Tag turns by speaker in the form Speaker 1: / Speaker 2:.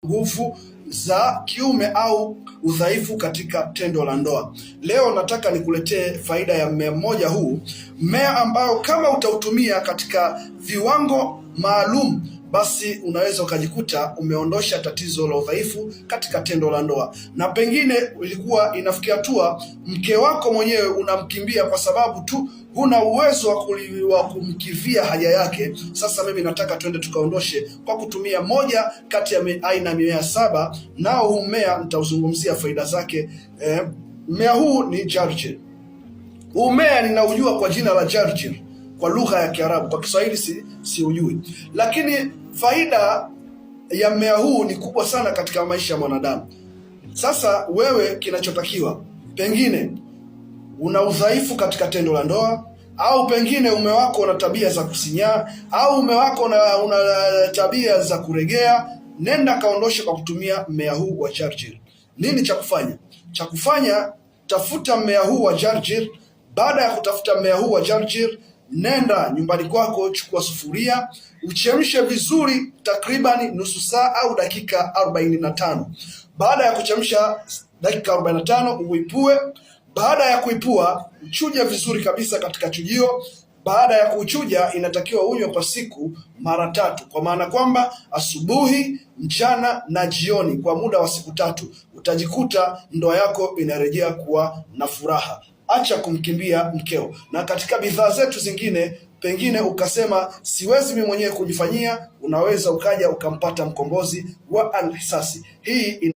Speaker 1: nguvu za kiume au udhaifu katika tendo la ndoa. Leo nataka nikuletee faida ya mmea mmoja huu, mmea ambao kama utautumia katika viwango maalum, basi unaweza ukajikuta umeondosha tatizo la udhaifu katika tendo la ndoa, na pengine ilikuwa inafikia hatua mke wako mwenyewe unamkimbia kwa sababu tu huna uwezo wa kumkidhia haja yake. Sasa mimi nataka twende tukaondoshe kwa kutumia moja kati ya aina mimea 7, nao huu mmea nitauzungumzia faida zake. Mmea huu ni Jarjir. Huu mmea ninaujua kwa jina la Jarjir kwa lugha ya Kiarabu, kwa Kiswahili siujui, lakini faida ya mmea huu ni kubwa sana katika maisha ya mwanadamu. Sasa wewe, kinachotakiwa, pengine una udhaifu katika tendo la ndoa, au pengine mume wako una tabia za kusinyaa, au mume wako una tabia za kuregea, nenda kaondoshe kwa kutumia mmea huu wa Jarjir. Nini cha kufanya? Cha kufanya, tafuta mmea huu wa Jarjir. Baada ya kutafuta mmea huu wa Jarjir, nenda nyumbani kwako, chukua sufuria, uchemshe vizuri takriban nusu saa au dakika 45. Baada ya kuchemsha dakika 45, uipue. Baada ya kuipua, uchuje vizuri kabisa katika chujio. Baada ya kuchuja, inatakiwa unywe kwa siku mara 3, kwa maana kwamba asubuhi, mchana na jioni, kwa muda wa siku 3. Utajikuta ndoa yako inarejea kuwa na furaha. Acha kumkimbia mkeo. Na katika bidhaa zetu zingine, pengine ukasema siwezi mimi mwenyewe kujifanyia, unaweza ukaja ukampata mkombozi wa Al-Ihsasi. Hii